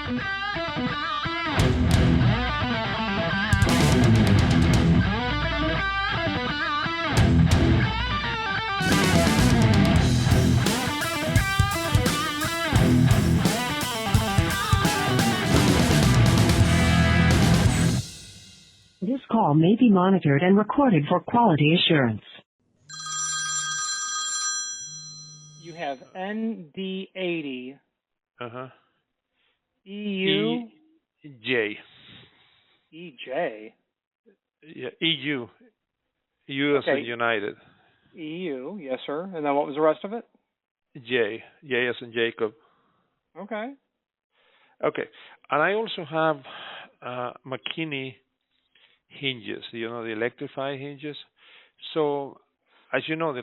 This call may be monitored and recorded for quality assurance. You have ND80, Uh-huh. EU, EJ. EJ, Yeah, EU. US Okay. and United. EU, yes, sir. And then what was the rest of it? J. J as in Jacob. Okay. Okay. And I also have McKinney hinges, the Electrified hinges. So, as you know, the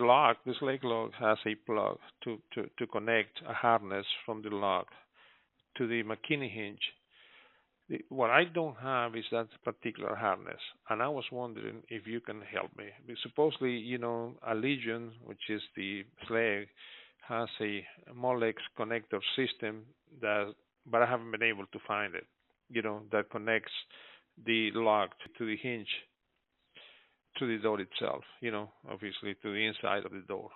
slave lock has a plug to connect a harness from the lock to the McKinney hinge. What I don't have is that particular harness, and I was wondering if you can help me. Supposedly, a Legion, which is the slave, has a Molex connector system but I haven't been able to find it. That connects the lock to the hinge, to the door itself. Obviously to the inside of the door.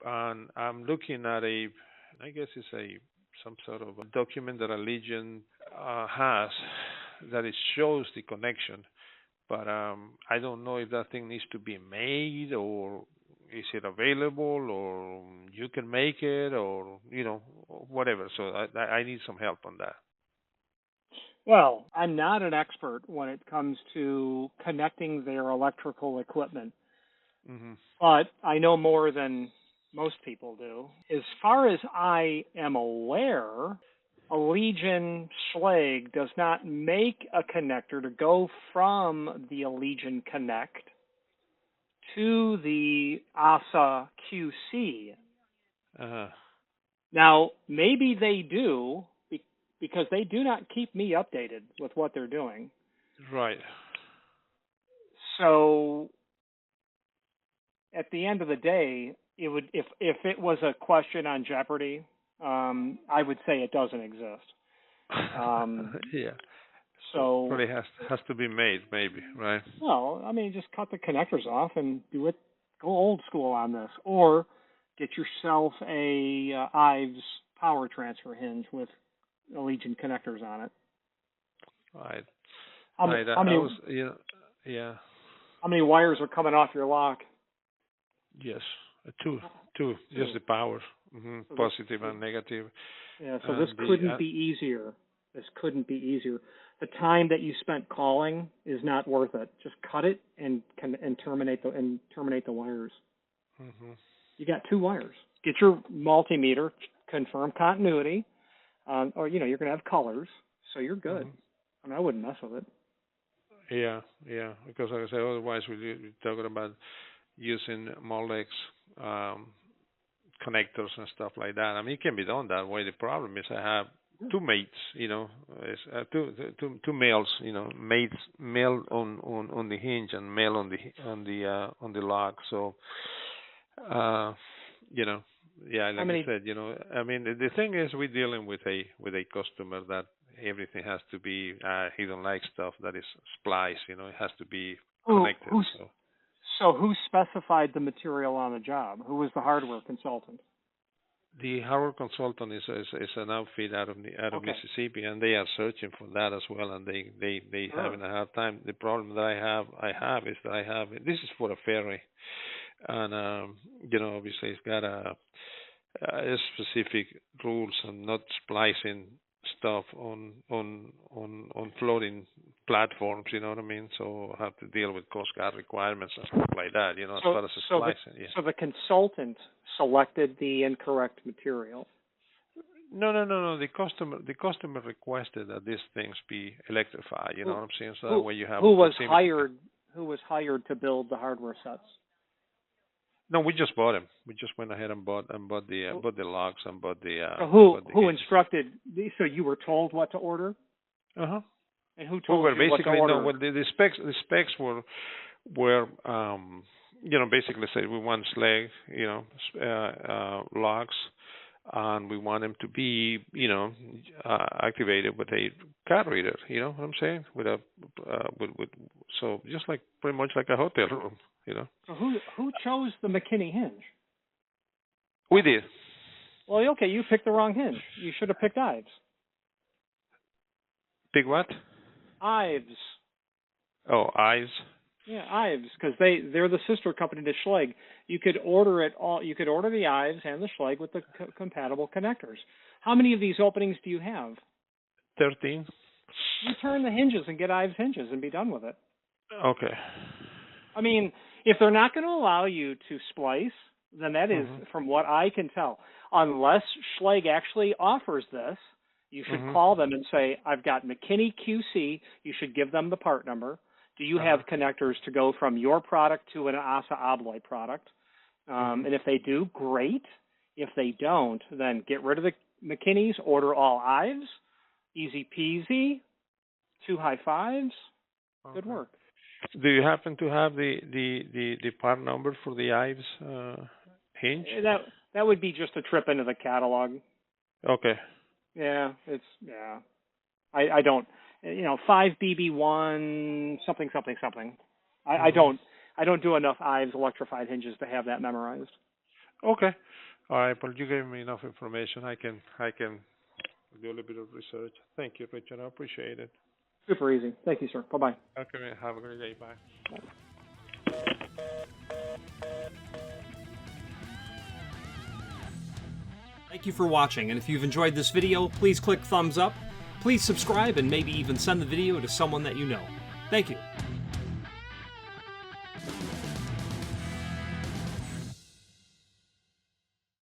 And I'm looking at I guess it's some sort of a document that a Legion has that it shows the connection, but I don't know if that thing needs to be made, or is it available, or you can make it, or whatever. So I need some help on that. Well, I'm not an expert when it comes to connecting their electrical equipment, but I know more than most people do. As far as I am aware, a Legion Schlage does not make a connector to go from the Legion Connect to the ASA QC. Now, maybe they do, because they do not keep me updated with what they're doing. Right. So, at the end of the day, it would, if it was a question on Jeopardy, I would say it doesn't exist. Yeah. So probably has to be made, maybe, right? Well, I mean, just cut the connectors off and do it. Go old school on this, or get yourself a Ives power transfer hinge with Legion connectors on it. Right. How many wires are coming off your lock? Yes, two, just the power, so positive and negative. Yeah, so this couldn't be easier. This couldn't be easier. The time that you spent calling is not worth it. Just cut it and terminate the wires. You got two wires. Get your multimeter, confirm continuity, or you're going to have colors, so you're good. I mean, I wouldn't mess with it. Yeah, because like I say, otherwise we're talking about using Molex connectors and stuff like that. I mean, it can be done that way. The problem is I have two mates, two males, mates, male on the hinge and male on the lock. So, yeah, like I said, I mean, the thing is, we're dealing with a customer that everything has to be. He don't like stuff that is spliced. It has to be connected. So who specified the material on the job? Who was the hardware consultant? The hardware consultant is an outfit out of Mississippi, and they are searching for that as well, and they having a hard time. The problem that I have is that this is for a ferry, and obviously it's got a specific rules and not splicing stuff on floating platforms, you know what I mean? So I have to deal with Coast Guard requirements and stuff like that, as far as the splicing. So the consultant selected the incorrect material. No. The customer requested that these things be electrified. You know what I'm saying? So that way you have who was hired to build the hardware sets? No, we just bought them. We just went ahead and bought the locks and bought the. So who instructed? So you were told what to order? And who told you what to order? No, well, the specs were basically said we want Schlage, locks, and we want them to be, activated with a card reader. You know what I'm saying? So just like pretty much like a hotel room. So who chose the McKinney hinge? We did. Well, okay, you picked the wrong hinge. You should have picked Ives. Pick what? Ives. Oh, Ives. Yeah, Ives, because they're the sister company to Schlage. You could order it all. You could order the Ives and the Schlage with the compatible connectors. How many of these openings do you have? 13. You turn the hinges and get Ives hinges and be done with it. Okay. I mean, if they're not going to allow you to splice, then that is, from what I can tell, unless Schlage actually offers this, you should call them and say, I've got McKinney QC. You should give them the part number. Do you have connectors to go from your product to an ASA Abloy product? And if they do, great. If they don't, then get rid of the McKinneys, order all Ives, easy peasy, 2 high fives, good work. Do you happen to have the part number for the Ives hinge? That would be just a trip into the catalog. Okay. Yeah, I don't. 5BB1 something. I don't do enough Ives electrified hinges to have that memorized. Okay. All right, but you gave me enough information. I can do a little bit of research. Thank you, Richard. I appreciate it. Super easy. Thank you, sir. Bye-bye. Okay, man. Have a great day. Bye. Thank you for watching, and if you've enjoyed this video, please click thumbs up. Please subscribe and maybe even send the video to someone that you know. Thank you.